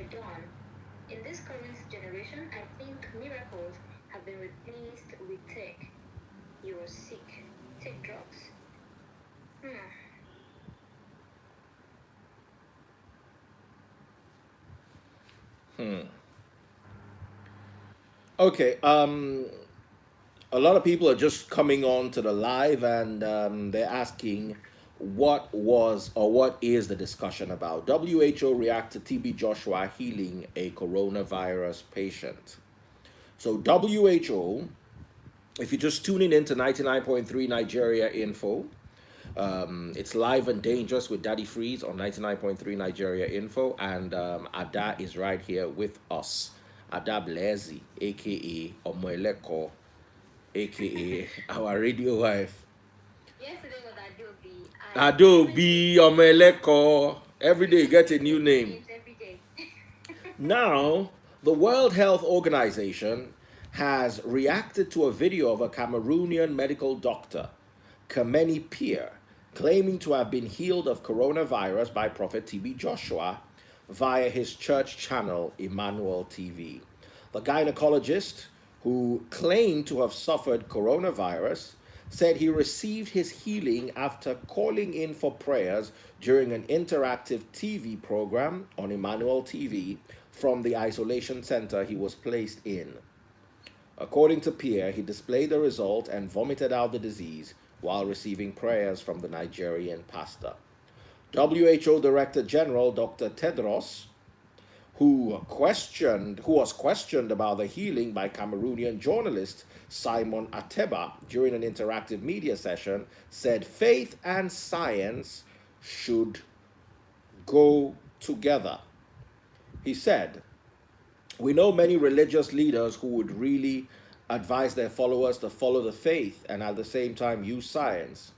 were done. In this current generation, I think miracles have been replaced with tech. You're sick. Take drugs. Hmm. Okay. A lot of people are just coming on to the live and they're asking what was or what is the discussion about. WHO react to TB Joshua healing a coronavirus patient. So WHO, if you're just tuning in to 99.3 Nigeria Info, it's live and dangerous with Daddy Freeze on 99.3 Nigeria Info, and Ada is right here with us. Ada Blezi, aka Omoeleko, aka our radio wife. Yesterday was Adobe. I even Adobe Omoeleko. Every day you even get a change new the name. names every day. Now, the World Health Organization has reacted to a video of a Cameroonian medical doctor, Kameni Pierre, claiming to have been healed of coronavirus by Prophet TB Joshua via his church channel, Emmanuel TV. The gynecologist, who claimed to have suffered coronavirus, said he received his healing after calling in for prayers during an interactive TV program on Emmanuel TV from the isolation center he was placed in. According to Pierre, he displayed the result and vomited out the disease while receiving prayers from the Nigerian pastor. WHO Director General Dr. Tedros, who was questioned about the healing by Cameroonian journalist Simon Ateba during an interactive media session, said faith and science should go together. He said, we know many religious leaders who would really advise their followers to follow the faith and at the same time use science.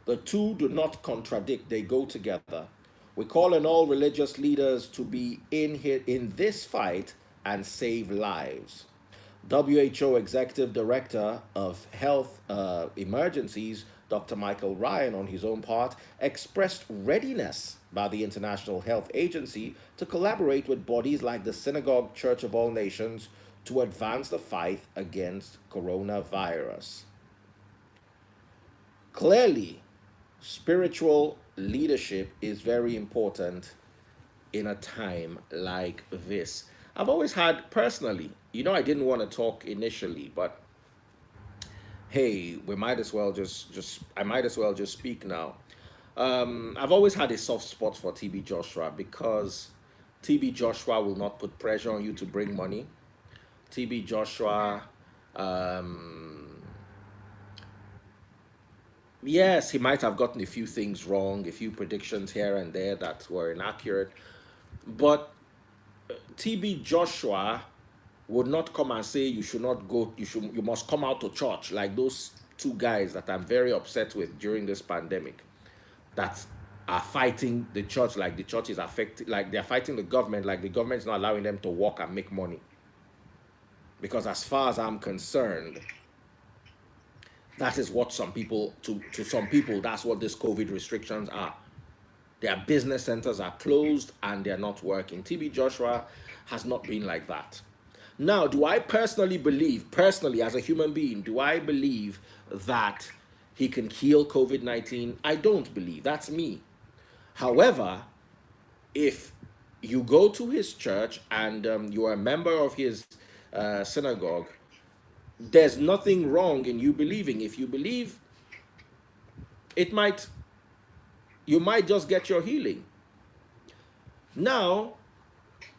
The two do not contradict, they go together. We call on all religious leaders to be in here in this fight and save lives. WHO Executive Director of Health Emergencies, Dr. Michael Ryan, on his own part, expressed readiness by the International Health Agency to collaborate with bodies like the Synagogue Church of All Nations to advance the fight against coronavirus. Clearly, spiritual leadership is very important in a time like this. I've always had personally, I didn't want to talk initially, but hey, we might as well just I might as well just speak now. I've always had a soft spot for TB Joshua because TB Joshua will not put pressure on you to bring money. TB Joshua, um, yes, he might have gotten a few things wrong, a few predictions here and there that were inaccurate, but TB Joshua would not come and say you should not go, you must come out to church like those two guys that I'm very upset with during this pandemic that are fighting the church like the church is affected, like they're fighting the government like the government's not allowing them to work and make money. Because as far as I'm concerned, that is what some people, to some people, that's what these COVID restrictions are. Their business centers are closed and they're not working. TB Joshua has not been like that. Now, do I personally believe, personally as a human being, do I believe that he can heal COVID-19? I don't believe. That's me. However, if you go to his church and you are a member of his synagogue, there's nothing wrong in you believing. If you believe, it might, you might just get your healing. Now,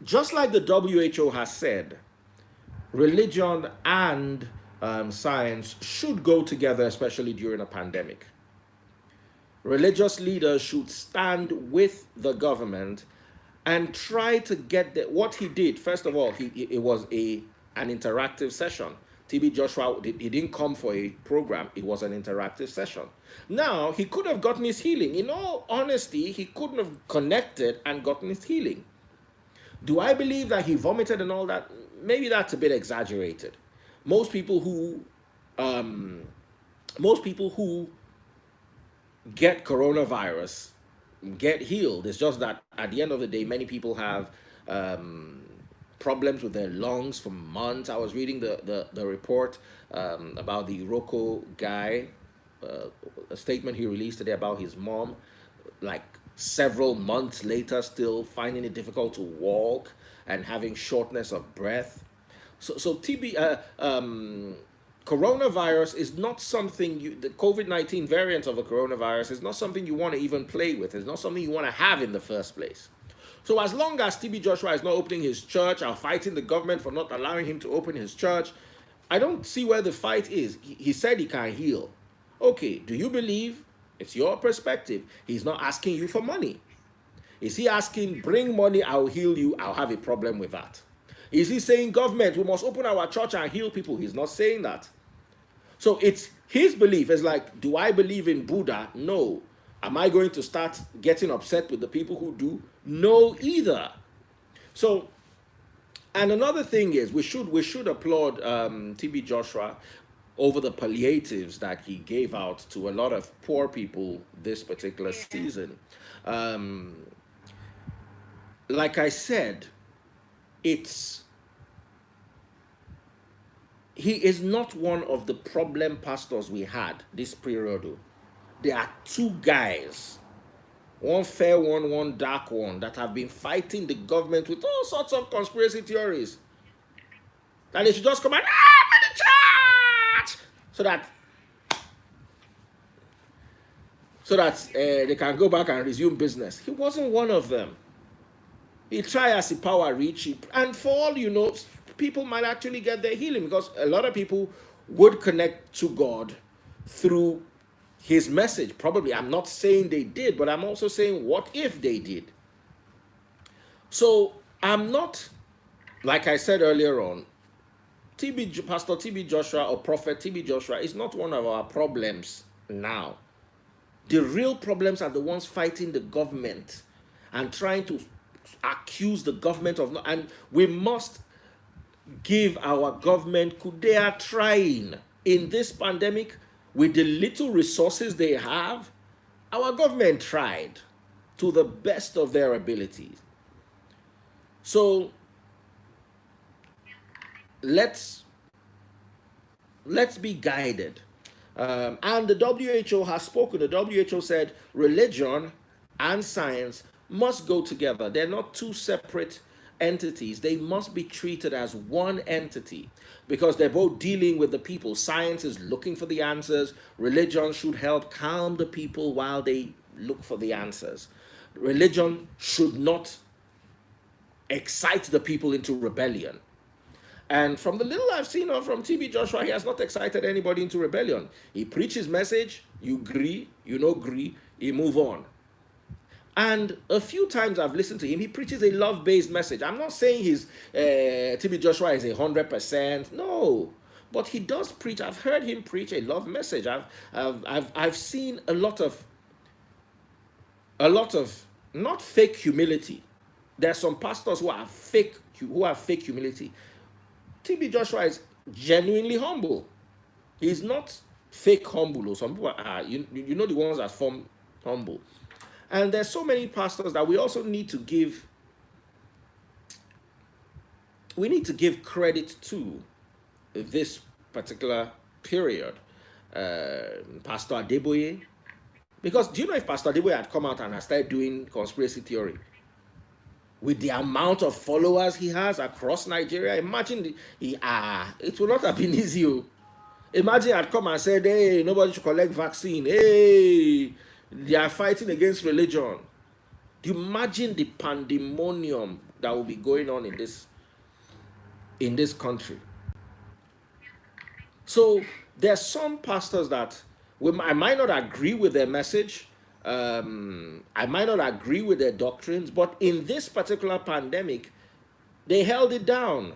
just like the WHO has said, religion and science should go together, especially during a pandemic. Religious leaders should stand with the government and try to get what he did. First of all, it was an interactive session. TB Joshua, he didn't come for a program. It was an interactive session. Now, he could have gotten his healing. In all honesty, he couldn't have connected and gotten his healing. Do I believe that he vomited and all that? Maybe that's a bit exaggerated. Most people who, um, most people who get coronavirus get healed. It's just that at the end of the day, many people have problems with their lungs for months. I was reading the report about the Rocco guy, a statement he released today about his mom, like several months later, still finding it difficult to walk and having shortness of breath. So coronavirus is not something the COVID-19 variant of the coronavirus is not something you want to even play with. It's not something you want to have in the first place. So as long as TB Joshua is not opening his church or fighting the government for not allowing him to open his church, I don't see where the fight is. He said he can heal. Okay, do you believe? It's your perspective. He's not asking you for money. Is he asking, bring money, I'll heal you? I'll have a problem with that. Is he saying, government, we must open our church and heal people? He's not saying that. So it's his belief. It's like, do I believe in Buddha? No. Am I going to start getting upset with the people who do? No, either. So, and another thing is, we should applaud TB Joshua over the palliatives that he gave out to a lot of poor people this particular season. Like I said, he is not one of the problem pastors we had this period. There are two guys, one fair one dark one, that have been fighting the government with all sorts of conspiracy theories. That they should just come and the church, so that they can go back and resume business. He wasn't one of them. He tried as the power reach, and for all you know, people might actually get their healing, because a lot of people would connect to God through his message. Probably, I'm not saying they did, but I'm also saying, what if they did? So I'm not, like I said earlier on, Pastor TB Joshua or Prophet TB Joshua is not one of our problems now. The real problems are the ones fighting the government and trying to accuse the government of not, and we must give our government, they are trying in this pandemic with the little resources they have. Our government tried to the best of their abilities. So let's be guided. And the WHO has spoken. The WHO said religion and science must go together. They're not two separate entities. They must be treated as one entity, because they're both dealing with the people. Science is looking for the answers. Religion should help calm the people while they look for the answers. Religion should not excite the people into rebellion. And from the little I've seen from TB Joshua, he has not excited anybody into rebellion. He preaches message, you agree, you no agree, he move on. And a few times I've listened to him, he preaches a love-based message. I'm not saying his TB Joshua is 100%, no, but he does preach. I've heard him preach a love message. I've seen a lot of not fake humility. There's some pastors who have fake humility. TB Joshua is genuinely humble. He's not fake humble. Or some people are, you know, the ones that form humble. And there's so many pastors that we also need to give. We need to give credit to this particular period. Pastor Adeboye. Because do you know, if Pastor Adeboye had come out and had started doing conspiracy theory, with the amount of followers he has across Nigeria, imagine it would not have been easy. Imagine I'd come and said, hey, nobody should collect vaccine. Hey, they are fighting against religion. Do you imagine the pandemonium that will be going on in this country? So there are some pastors that I might not agree with their message. I might not agree with their doctrines, but in this particular pandemic, they held it down.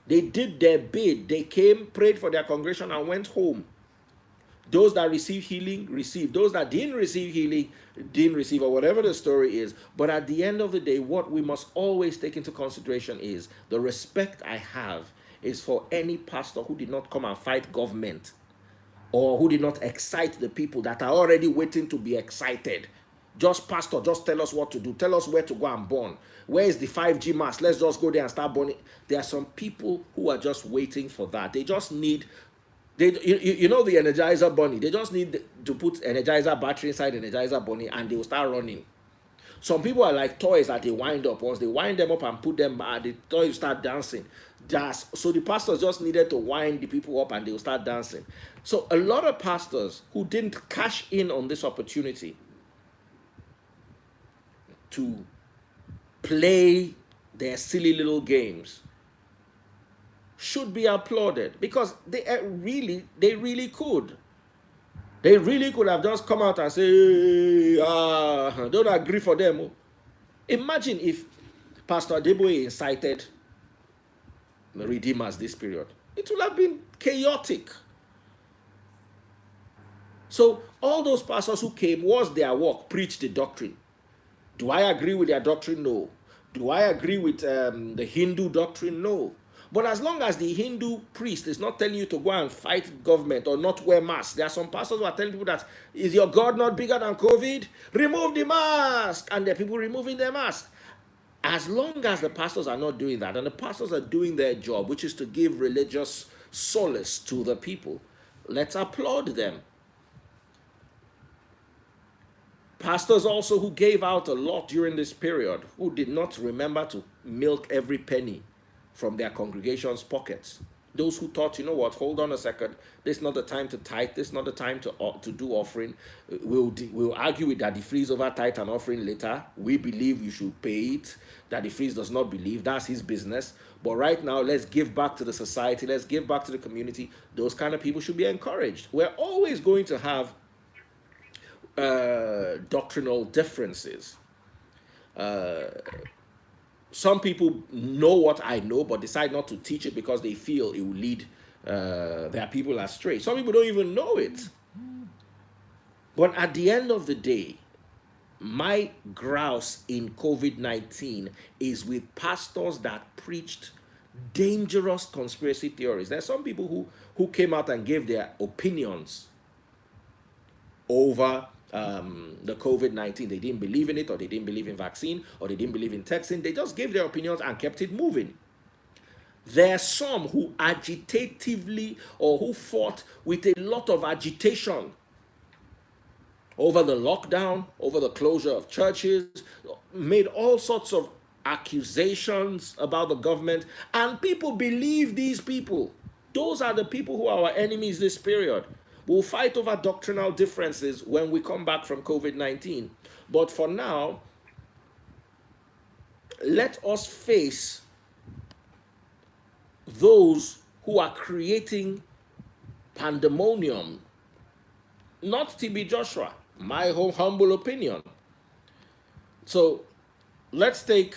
They did their bid. They came, prayed for their congregation, and went home. Those that received healing, received. Those that didn't receive healing, didn't receive, or whatever the story is. But at the end of the day, what we must always take into consideration is the respect I have is for any pastor who did not come and fight government, or who did not excite the people that are already waiting to be excited Just pastor, just tell us what to do. Tell us where to go and burn. Where is the 5G mask? Let's just go there and start burning. There are some people who are just waiting for that. They just need, you know the Energizer Bunny. They just need to put Energizer battery inside Energizer Bunny and they will start running. Some people are like toys that they wind up. Once they wind them up and put them back, the toys start dancing. So the pastors just needed to wind the people up and they will start dancing. So a lot of pastors who didn't cash in on this opportunity to play their silly little games should be applauded, because they really could. They really could have just come out and say, don't agree for them. Imagine if Pastor Adeboye incited the Redeemers this period. It would have been chaotic. So all those pastors who came, was their work, preach the doctrine. Do I agree with their doctrine? No. Do I agree with the Hindu doctrine? No. But as long as the Hindu priest is not telling you to go and fight government or not wear masks, there are some pastors who are telling people that, is your God not bigger than COVID? Remove the mask. And there are people removing their mask. As long as the pastors are not doing that, and the pastors are doing their job, which is to give religious solace to the people, let's applaud them. Pastors also who gave out a lot during this period, who did not remember to milk every penny from their congregation's pockets. Those who thought, you know what, hold on a second, this is not the time to tithe, this is not the time to do offering. We'll argue with Daddy Freeze over tithe and offering later. We believe you should pay it. Daddy Freeze does not believe, that's his business. But right now, let's give back to the society, let's give back to the community. Those kind of people should be encouraged. We're always going to have doctrinal differences. Some people know what I know but decide not to teach it because they feel it will lead their people astray. Some people don't even know it. But at the end of the day, my grouse in COVID-19 is with pastors that preached dangerous conspiracy theories. There are some people who came out and gave their opinions over the COVID-19. They didn't believe in it, or they didn't believe in vaccine, or they didn't believe in texting. They just gave their opinions and kept it moving. There are some who agitatively, or who fought with a lot of agitation over the lockdown, over the closure of churches, made all sorts of accusations about the government, and people believe these people. Those are the people who are our enemies this period. We'll fight over doctrinal differences when we come back from COVID-19. But for now, let us face those who are creating pandemonium. Not TB Joshua, my humble opinion. So let's take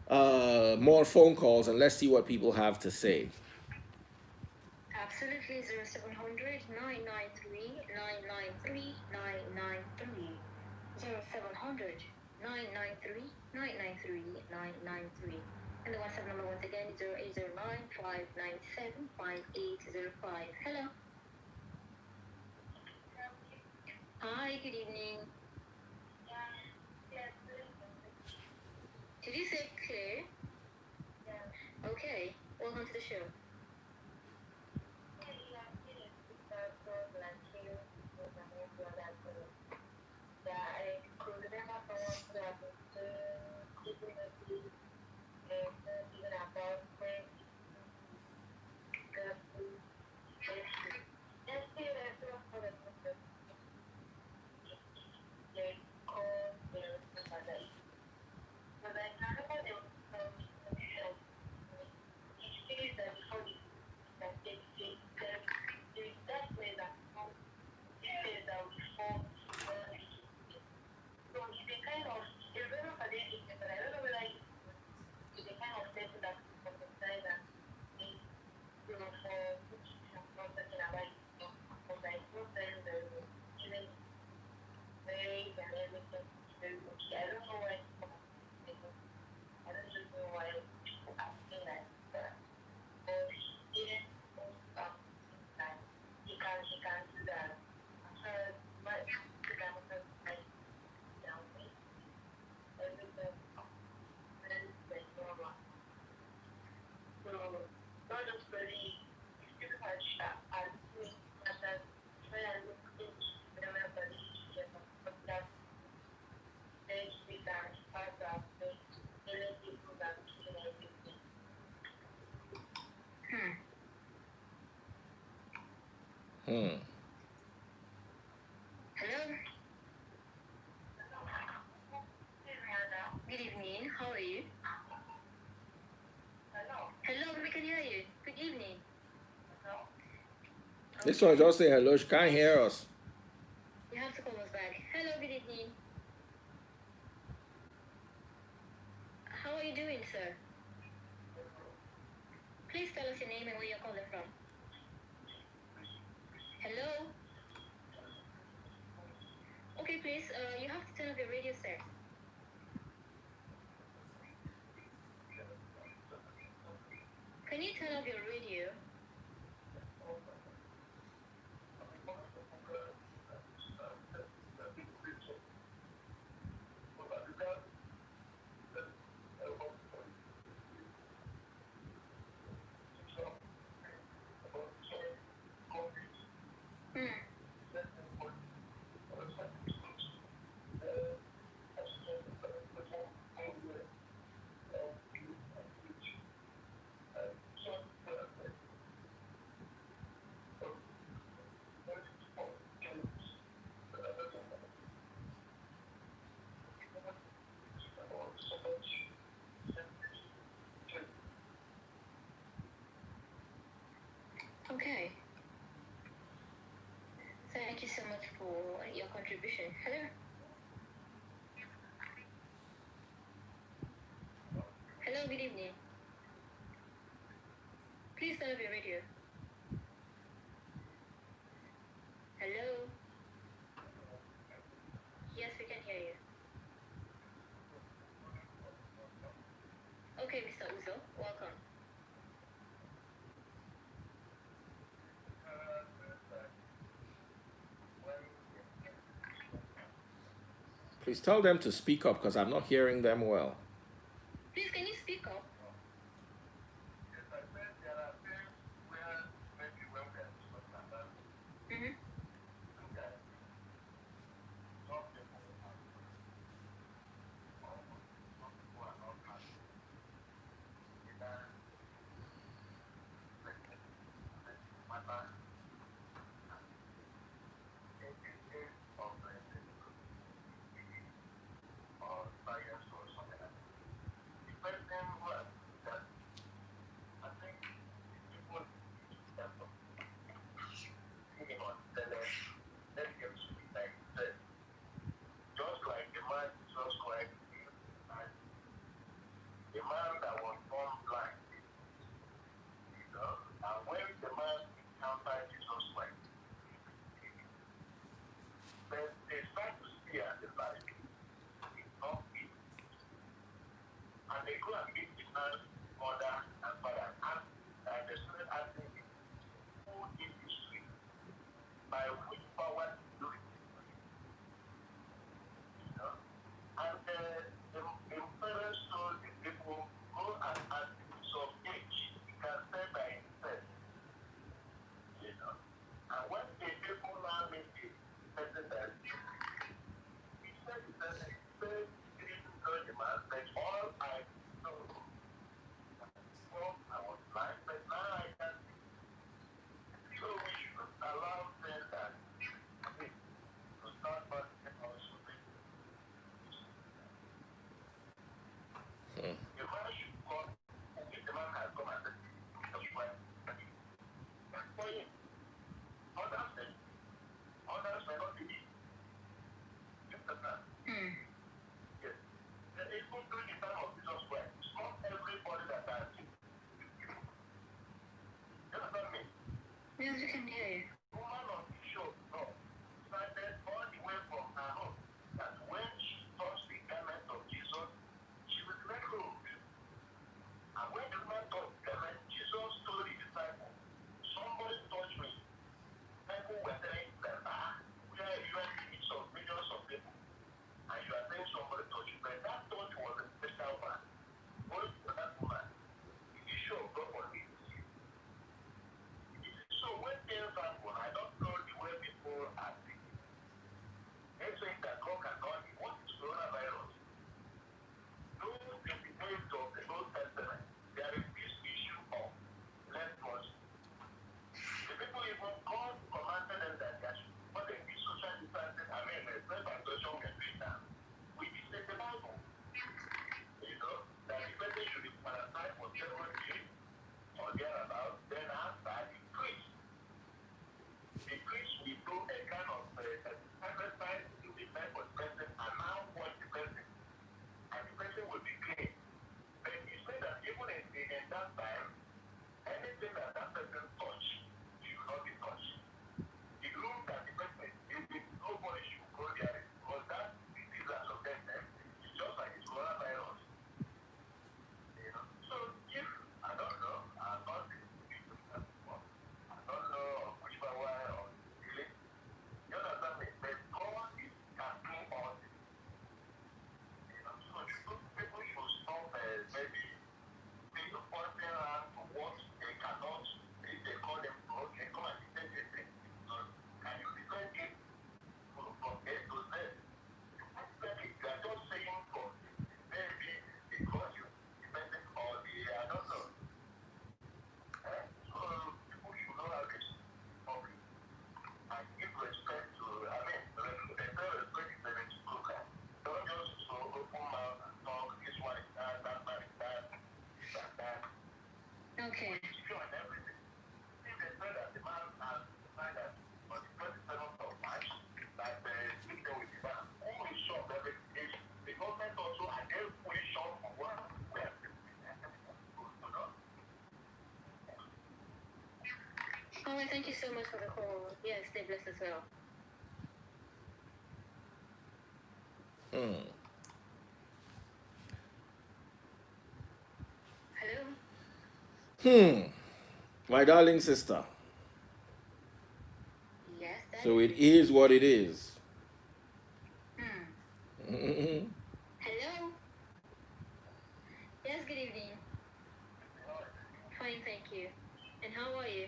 more phone calls and let's see what people have to say. Absolutely, 0700 993 993 993. 0700 993 993 993. And the WhatsApp number once again is 0809 597 5805. Hello. Hi, good evening. Did you say clear? Yeah. Okay, welcome to the show. can hear you. Good evening. This one just say hello. She can't hear us. You have to call us back. Hello, good evening. How are you doing, sir? Please tell us your name and where you're calling from. Hello? Okay, please, you have to turn off your radio set. Can you turn off your radio? Okay. Thank you so much for your contribution. Hello? Hello, good evening. Please turn off your radio. Hello? Yes, we can hear you. Okay, Mr. Uzo, welcome. Please tell them to speak up because I'm not hearing them well. Please, can you speak up? Mm-hmm. Yes, we can hear you. Well, thank you so much for the call. Yes, stay blessed as well. Hello? My darling sister. Yes, Daddy? So it is what it is. Hello? Yes, good evening. Fine, thank you. And how are you?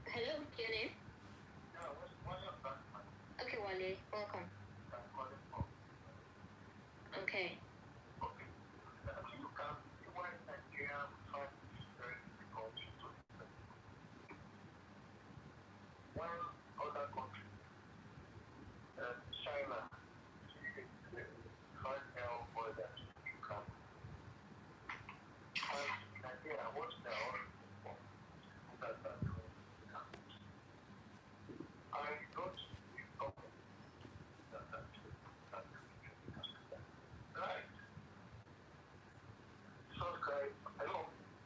Hello, your name? Okay, Wale, welcome. Okay.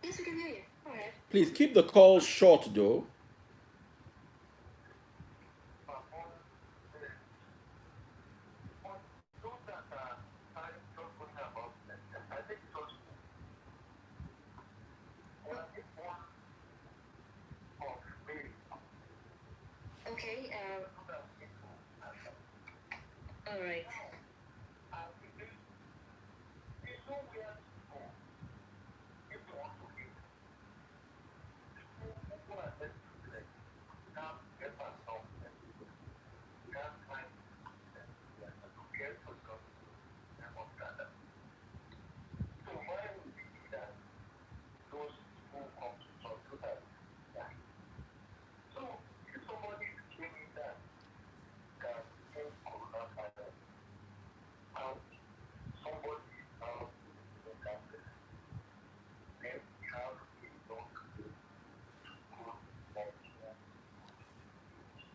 Yes, we can hear you. All right. Please keep the calls short, though. Okay, all right.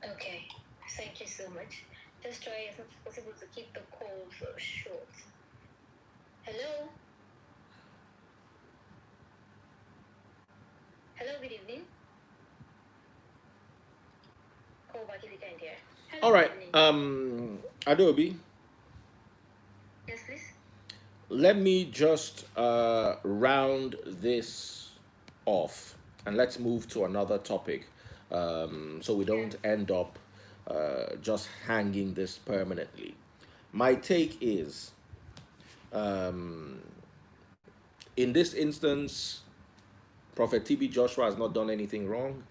Okay, thank you so much. Just try as much as possible to keep the call short. Hello? Hello, good evening. Call back if you can hear. Hello, All right. good evening. Adobe, Yes, please. let me just round this off and let's move to another topic, so we don't end up just hanging this permanently. My take is, in this instance, Prophet TB Joshua has not done anything wrong.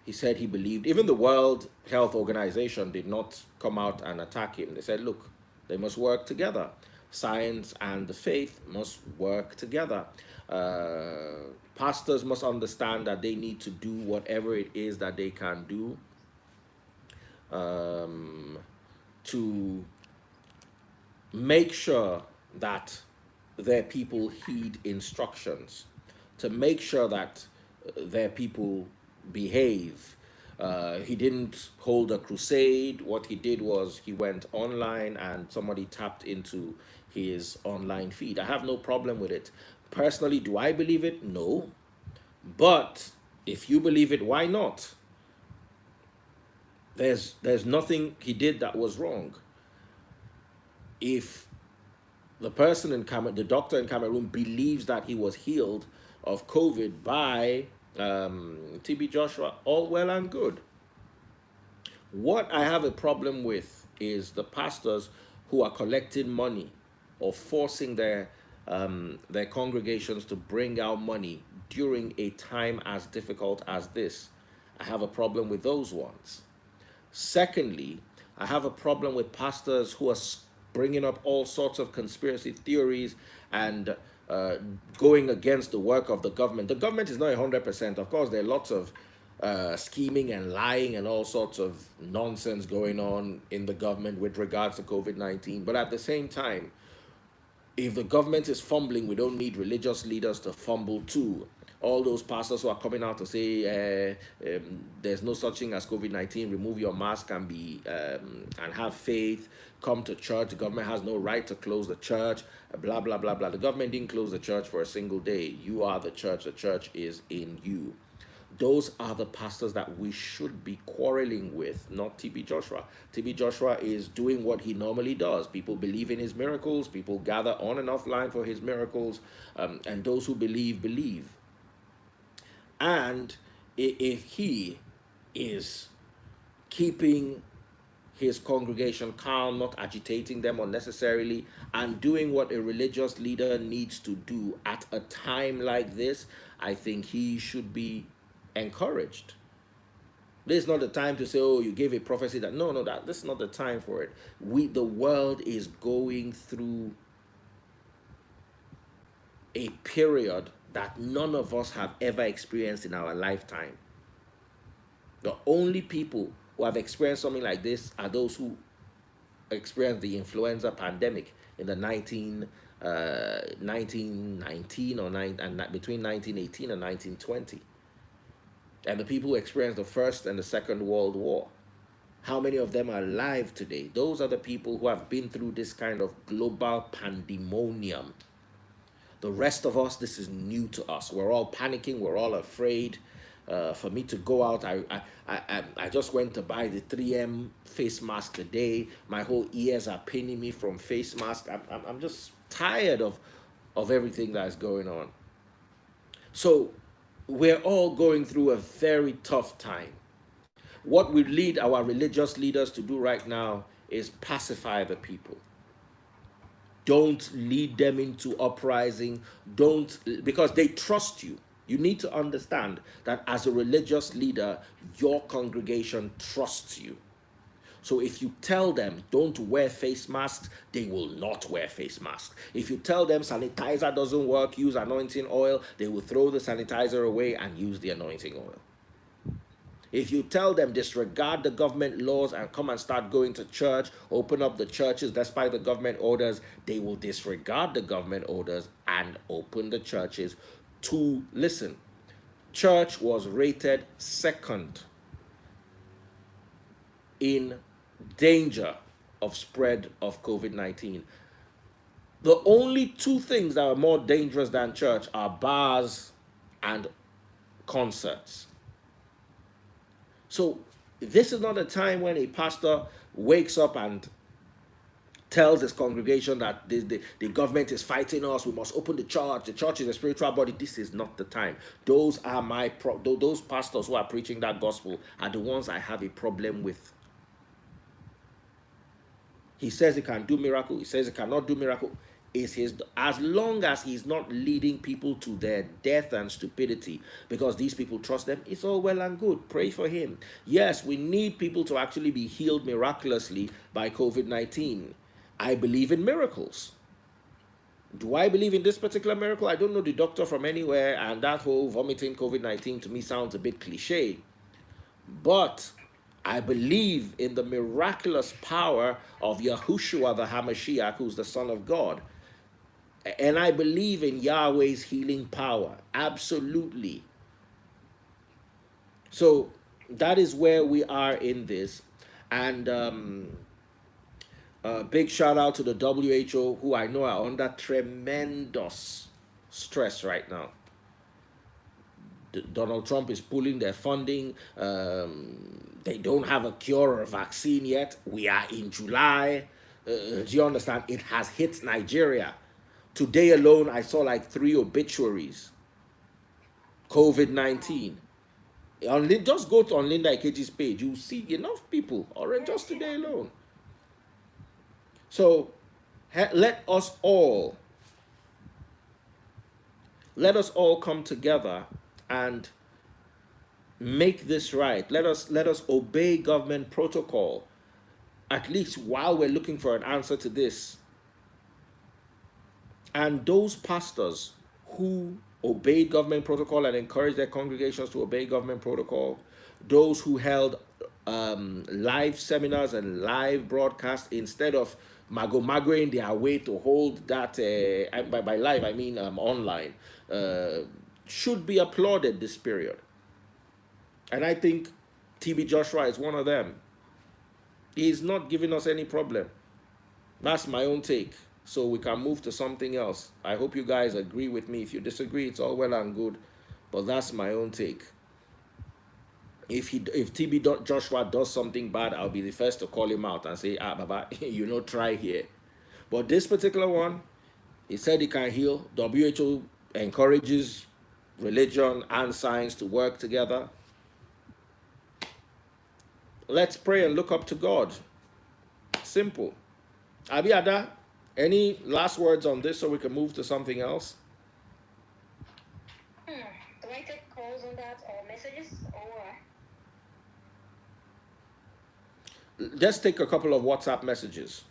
He said he believed. Even the World Health Organization did not come out and attack him. They said, look, they must work together. Science and the faith must work together. Pastors must understand that they need to do whatever it is that they can do to make sure that their people heed instructions, to make sure that their people behave. He didn't hold a crusade. What he did was he went online and somebody tapped into his online feed. I have no problem with it. Personally, do I believe it? No. But if you believe it, why not? There's nothing he did that was wrong. If the person in Cameroon, the doctor in Cameroon, believes that he was healed of COVID by TB Joshua, all well and good. What I have a problem with is the pastors who are collecting money or forcing their congregations to bring out money during a time as difficult as this. I have a problem with those ones. Secondly, I have a problem with pastors who are bringing up all sorts of conspiracy theories and going against the work of the government. The government is not 100%. Of course, there are lots of scheming and lying and all sorts of nonsense going on in the government with regards to COVID-19. But at the same time, if the government is fumbling, we don't need religious leaders to fumble too. all those pastors who are coming out to say there's no such thing as COVID-19, remove your mask and be and have faith, come to church. The government has no right to close the church, blah blah blah blah. The government didn't close the church for a single day. You are the church is in you. Those are the pastors that we should be quarreling with, not TB Joshua. TB Joshua is doing what he normally does. People believe in his miracles. People gather on and offline for his miracles. And those who believe, believe. And if he is keeping his congregation calm, not agitating them unnecessarily, and doing what a religious leader needs to do at a time like this, I think he should be encouraged. This is not the time to say, oh, you gave a prophecy that no, this is not the time for it. The world is going through a period that none of us have ever experienced in our lifetime. The only people who have experienced something like this are those who experienced the influenza pandemic in the 1919 or between 1918 and 1920. And the people who experienced the First and the Second World War. How many of them are alive today? Those are the people who have been through this kind of global pandemonium. The rest of us, this is new to us. We're all panicking. We're all afraid. For me to go out, I just went to buy the 3M face mask today. My whole ears are paining me from face mask. I'm just tired of everything that's going on. So we're all going through a very tough time. What we lead our religious leaders to do right now is pacify the people. Don't lead them into uprising. Because they trust you. You need to understand that as a religious leader, your congregation trusts you. So if you tell them don't wear face masks, they will not wear face masks. If you tell them sanitizer doesn't work, use anointing oil, they will throw the sanitizer away and use the anointing oil. If you tell them disregard the government laws and come and start going to church, open up the churches despite the government orders, they will disregard the government orders and open the churches to listen. Church was rated second in danger of spread of COVID-19. The only two things that are more dangerous than church are bars and concerts. So this is not a time when a pastor wakes up and tells his congregation that the government is fighting us, we must open the church is a spiritual body. This is not the time. Those are those pastors who are preaching that gospel are the ones I have a problem with. He says he can do miracle, he says he cannot do miracle. As long as he's not leading people to their death and stupidity because these people trust them, it's all well and good. Pray for him. Yes, we need people to actually be healed miraculously by COVID-19. I believe in miracles. Do I believe in this particular miracle? I don't know the doctor from anywhere, and that whole vomiting COVID-19 to me sounds a bit cliche. But I believe in the miraculous power of Yahushua the HaMashiach, who's the Son of God. And I believe in Yahweh's healing power. Absolutely. So that is where we are in this. And big shout out to the W.H.O, who I know are under tremendous stress right now. Donald Trump is pulling their funding. They don't have a cure or a vaccine yet. We are in July. Do you understand? It has hit Nigeria. Today alone, I saw like 3 obituaries. COVID-19. Just go on Linda Ikeji's page. You'll see enough people already just today alone. So let us all come together and make this right. Let us obey government protocol, at least while we're looking for an answer to this. And those pastors who obeyed government protocol and encouraged their congregations to obey government protocol, those who held live seminars and live broadcasts instead of magoing their way to hold that, by live I mean online, should be applauded this period. And I think TB Joshua is one of them. He's not giving us any problem. That's my own take. So we can move to something else. I hope you guys agree with me. If you disagree, it's all well and good. But that's my own take. If TB Joshua does something bad, I'll be the first to call him out and say, Baba, try here. But this particular one, he said he can heal. WHO encourages religion and science to work together. Let's pray and look up to God. Simple. Abiada, any last words on this so we can move to something else? Do I take calls on that or messages or? Just take a couple of WhatsApp messages.